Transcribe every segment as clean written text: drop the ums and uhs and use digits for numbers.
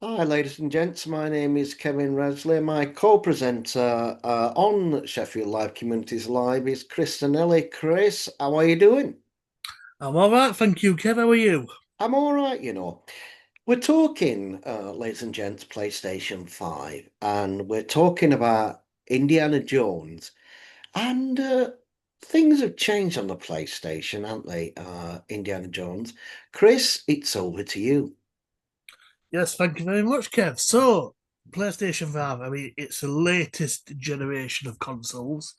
Hi, ladies and gents. My name is Kevin Resley. My co-presenter on Sheffield Live Communities Live is Chris Zanelli. Chris, how are you doing? I'm all right, thank you, Kev. How are you? I'm all right. We're talking, ladies and gents, PlayStation 5, and we're talking about Indiana Jones. And things have changed on the PlayStation, haven't they, Indiana Jones? Chris, it's over to you. Yes, thank you very much, Kev. So, PlayStation 5, I mean, it's the latest generation of consoles.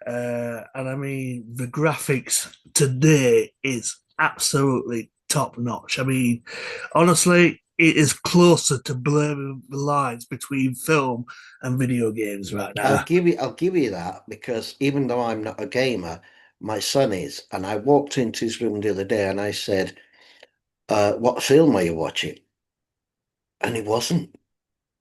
And I mean, the graphics today is absolutely top notch. I mean, honestly, it is closer to blurring the lines between film and video games right now. I'll give you that because even though I'm not a gamer, my son is. And I walked into his room the other day and I said, what film are you watching? And he wasn't.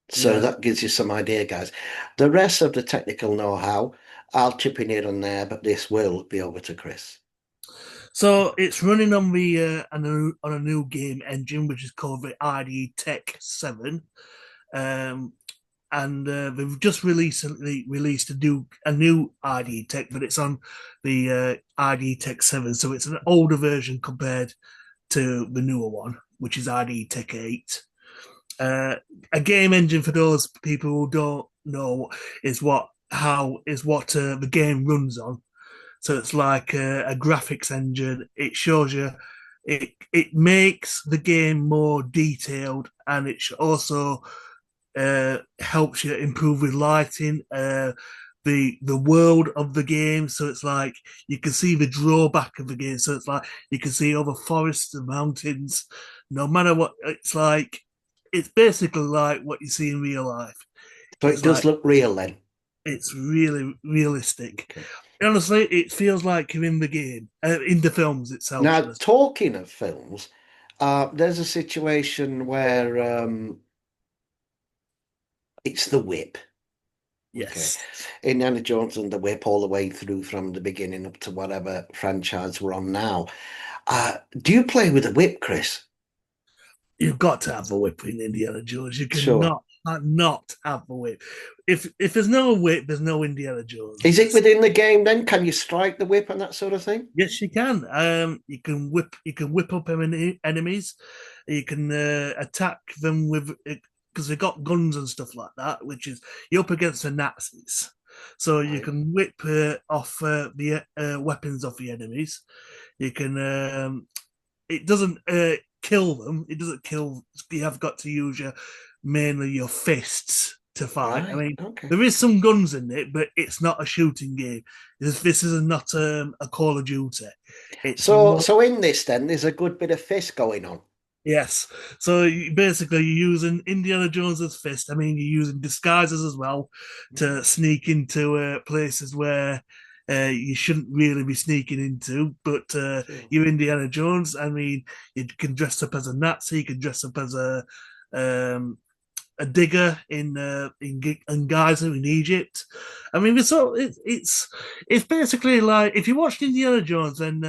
So Yeah. that gives you some idea, guys. The rest of the technical know-how, I'll chip in here and there, but this will be over to Chris. So it's running on a new game engine, which is called the ID Tech 7. Um, and they've just recently released a new ID Tech, but it's on the ID Tech 7, so it's an older version compared to the newer one, which is ID Tech 8. Uh, a game engine for those people who don't know is what the game runs on. So it's like a graphics engine. It shows you it makes the game more detailed, and it also helps you improve with lighting, the world of the game. So it's like you can see the drawback of the game. So it's like you can see over forests and mountains, no matter what. It's like it's basically like what you see in real life. So it It's does like look real then. it's really realistic. Okay. Honestly, it feels like you're in the game, in the films itself. Should Now, I say? talking of films, there's a situation where it's the whip. Okay. Yes. Indiana Jones and the Whip all the way through from the beginning up to whatever franchise we're on now. Do you play with a whip, Chris? You've got to have a whip in Indiana Jones. You Sure. cannot not have a whip. If there's no whip, there's no Indiana Jones. Is it within the game then? Can you strike the whip and that sort of thing? Yes, you can. You can whip up enemies. You can attack them with because they've got guns and stuff like that. Which is you're up against the Nazis, so you Right. can whip off the weapons off the enemies. You can. It doesn't kill them. It doesn't kill. You have got to use mainly your fists to fight. I Right. mean, Okay. there is some guns in it, but it's not a shooting game. This is not a Call of Duty. It's So more so in this then there's a good bit of fist going on. yes. So basically, you're using Indiana Jones's fist. I mean, you're using disguises as well to sneak into places where you shouldn't really be sneaking into. But Sure. you're Indiana Jones. I mean, you can dress up as a Nazi. You can dress up as um, a digger in Gaza in Egypt. I mean, it's basically like if you watched Indiana Jones, then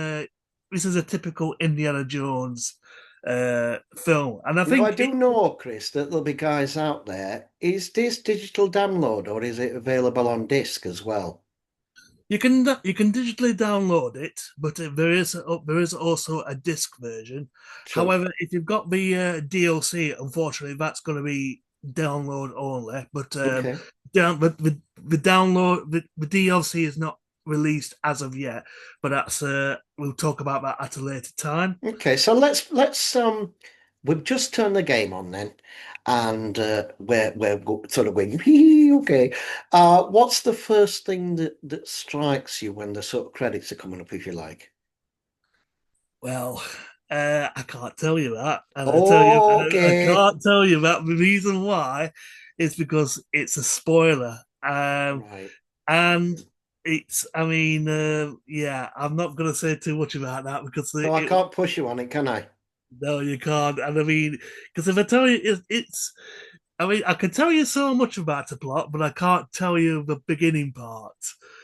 this is a typical Indiana Jones film, and I Now I think do know, Chris, that there'll be guys out there. Is this digital download or is it available on disc as well? you can digitally download it, but there is also a disc version. Sure. However, if you've got the DLC, unfortunately, that's going to be download only. But Okay. the download the DLC is not released as of yet. But that's we'll talk about that at a later time. Okay, so let's we've just turned the game on then, and sort of going okay. What's the first thing that strikes you when the sort of credits are coming up, if you like? Well, I can't tell you that, and I Okay, can't tell you that. The reason why is because it's a spoiler, right. and it's. I mean, yeah, I'm not going to say too much about that because So I can't push you on it, can I? no, you can't. And I mean, because if I tell you, it's. I mean, I can tell you so much about the plot, but I can't tell you the beginning part.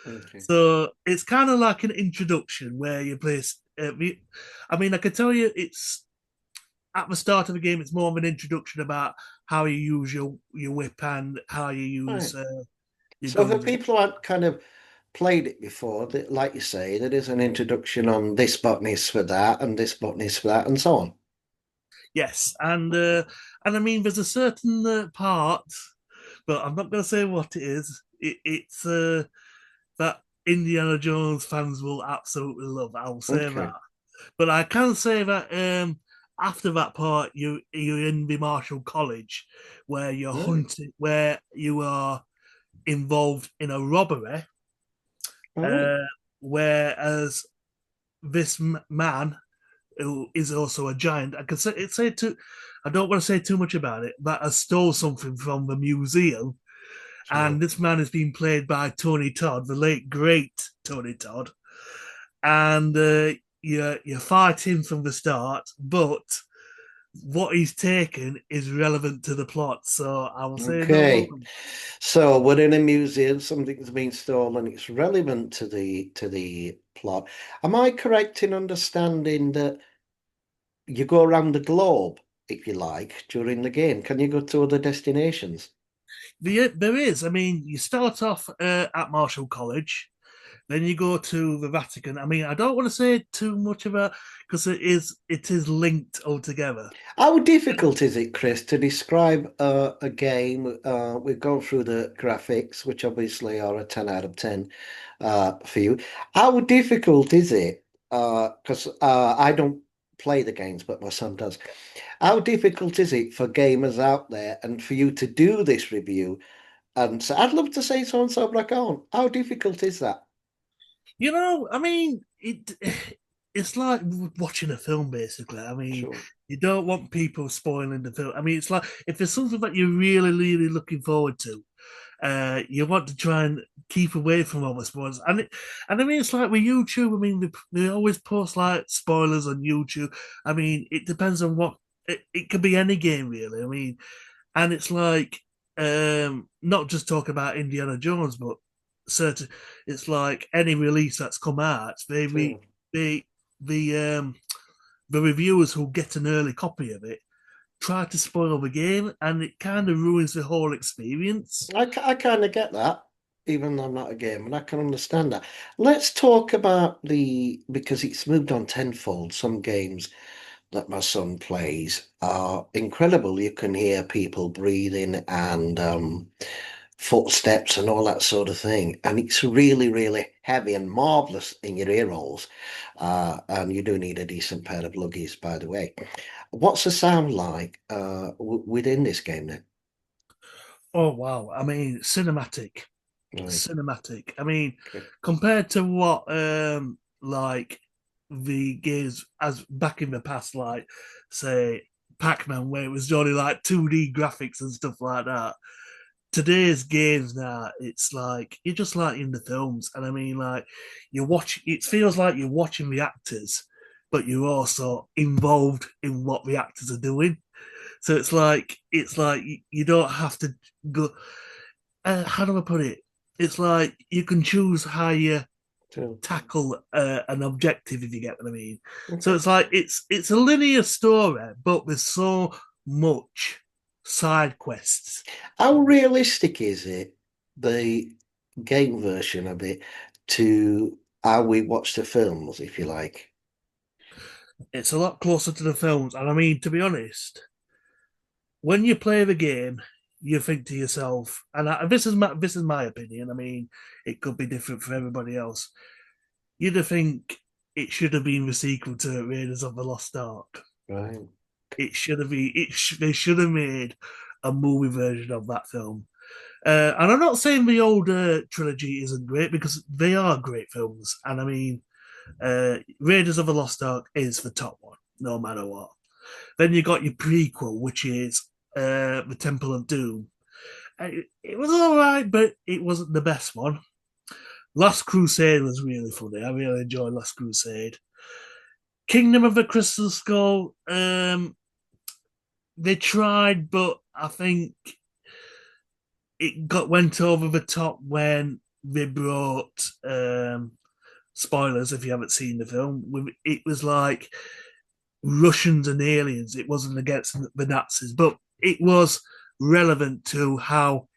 Okay. So it's kind of like an introduction where you place. I mean, I can tell you it's at the start of the game, it's more of an introduction about how you use your whip and how you use Right. your So for guns. people who haven't kind of played it before, that, like you say, there is an introduction on this button is for that, and this button is for that, and so on. Yes, and I mean, there's a certain part, but I'm not going to say what it is. It's that Indiana Jones fans will absolutely love. I'll say that. Okay. But I can say that after that part, you're in the Marshall College, where you're Right. hunting, where you are involved in a robbery. All right. Uh, Whereas this man, who is also a giant, I can say too. I don't want to say too much about it, but I stole something from the museum, Sure. and this man is being played by Tony Todd, the late great Tony Todd, and you're fighting from the start, but what he's taken is relevant to the plot. So I will say no more. Okay. So we're in a museum, something's been stolen, it's relevant to the plot. Am I correct in understanding that you go around the globe, if you like, during the game? Can you go to other destinations? There is. I mean, you start off at Marshall College, then you go to the Vatican. I mean, I don't want to say too much about because it is linked all together. How difficult is it, Chris, to describe a game? We've gone through the graphics, which obviously are a 10 out of 10 for you. How difficult is it? Because I don't play the games, but my son does. How difficult is it for gamers out there and for you to do this review? And so I'd love to say so and so, but I can't. How difficult is that? I mean, it's like watching a film basically. I mean, Sure. you don't want people spoiling the film. I mean, it's like if there's something that you're really, really looking forward to, you want to try and keep away from all the spoilers. And I mean, it's like with YouTube. I mean, they always post like spoilers on YouTube. I mean, it depends on what it could be any game really. I mean, and it's like not just talk about Indiana Jones, but certain. It's like any release that's come out, Sure. they the the reviewers who get an early copy of it try to spoil the game, and it kind of ruins the whole experience. I kind of get that, even though I'm not a gamer, and I can understand that. Let's talk about because it's moved on tenfold. Some games that my son plays are incredible. You can hear people breathing and footsteps and all that sort of thing. And it's really, really heavy and marvelous in your ear holes. And you do need a decent pair of luggies, by the way. What's the sound like within this game then? Oh wow! I mean, Right. cinematic. I mean, Okay. compared to what like the games as back in the past, like say Pac-Man, where it was only like 2D graphics and stuff like that. Today's games now, it's like you're just like in the films, and I mean, like you watch. It feels like you're watching the actors, but you're also involved in what the actors are doing. So it's like you don't have to go. How do I put it? It's like you can choose how you So, tackle an objective, if you get what I mean. So okay. it's like it's a linear story, but with so much side quests. How realistic is it, the game version of it, to how we watch the films, if you like? It's a lot closer to the films, and I mean, to be honest, when you play the game, you think to yourself, and this is my opinion. I mean, it could be different for everybody else. You'd think it should have been the sequel to Raiders of the Lost Ark. Right. It should have been. They should have made a movie version of that film. And I'm not saying the older trilogy isn't great because they are great films. And I mean, Raiders of the Lost Ark is the top one, no matter what. Then you got your prequel, which is the Temple of Doom. It was all right, but it wasn't the best one. Last Crusade was really funny. I really enjoyed Last Crusade. Kingdom of the Crystal Skull. They tried, but I think it got went over the top when they brought spoilers if you haven't seen the film. It was like Russians and aliens. It wasn't against the Nazis, but it was relevant to how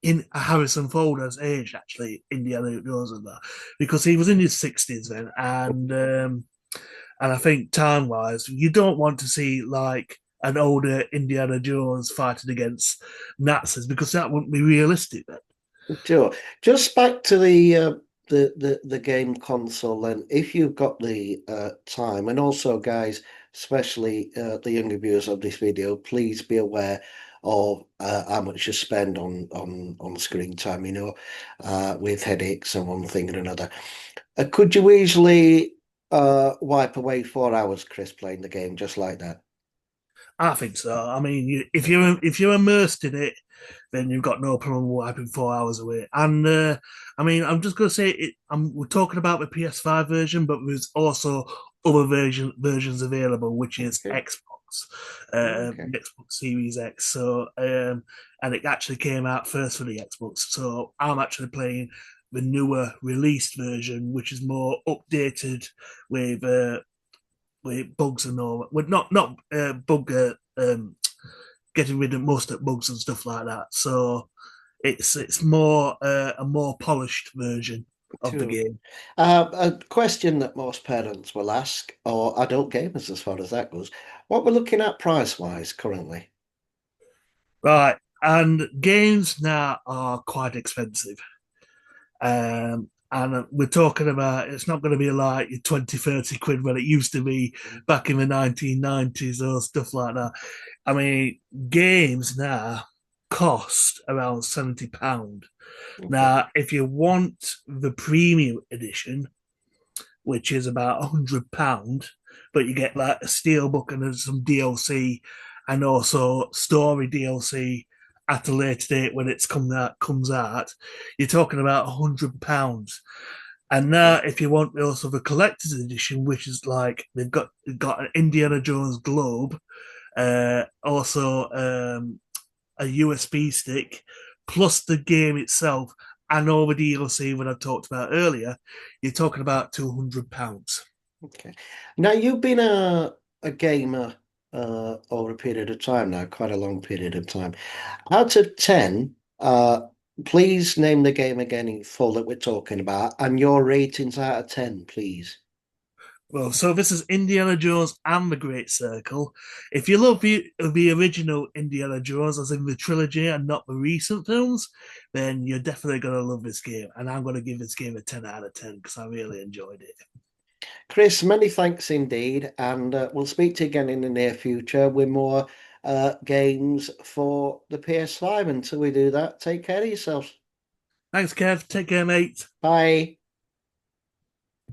in Harrison Ford's age, actually, Indiana Jones and that, because he was in his 60s then, and I think time wise, you don't want to see like an older Indiana Jones fighting against Nazis because that wouldn't be realistic then. Sure. Just back to the game console then, if you've got the time, and also guys, especially the younger viewers of this video, please be aware of how much you spend on screen time, with headaches and one thing and another. Could you easily wipe away 4 hours, Chris, playing the game just like that? I think so. I mean, if you're immersed in it, then you've got no problem wiping 4 hours away. And I mean, I'm just going to say it. We're talking about the PS5 version, but there's also other versions available, which is Okay. Okay. Xbox Series X. So, and it actually came out first for the Xbox. So I'm actually playing the newer released version, which is more updated with bugs and all. With not bug getting rid of most of bugs and stuff like that. So it's more a more polished version of the True. game. A question that most parents will ask, or adult gamers as far as that goes, what we're looking at price-wise currently. Right. And games now are quite expensive. And we're talking about it's not going to be like 20, 30 quid when it used to be back in the 1990s or stuff like that. I mean, games now cost around £70. Okay. Now, if you want the premium edition, which is about £100, but you get like a steelbook and some DLC and also story DLC at a later date when it's comes out, you're talking about £100. And now, if you want also the collector's edition, which is like they've got an Indiana Jones globe, also a USB stick, plus the game itself, and all the DLC that I talked about earlier, you're talking about £200. Okay. Now you've been a gamer over a period of time now, quite a long period of time. Out of 10, please name the game again in full that we're talking about, and your ratings out of 10, please. Well, so this is Indiana Jones and the Great Circle. If you love the original Indiana Jones, as in the trilogy and not the recent films, then you're definitely going to love this game. And I'm going to give this game a 10 out of 10 because I really enjoyed it. Chris, many thanks indeed, and we'll speak to you again in the near future with more games for the PS5. Until we do that, take care of yourselves. Thanks, Kev. Take care, mate. Bye.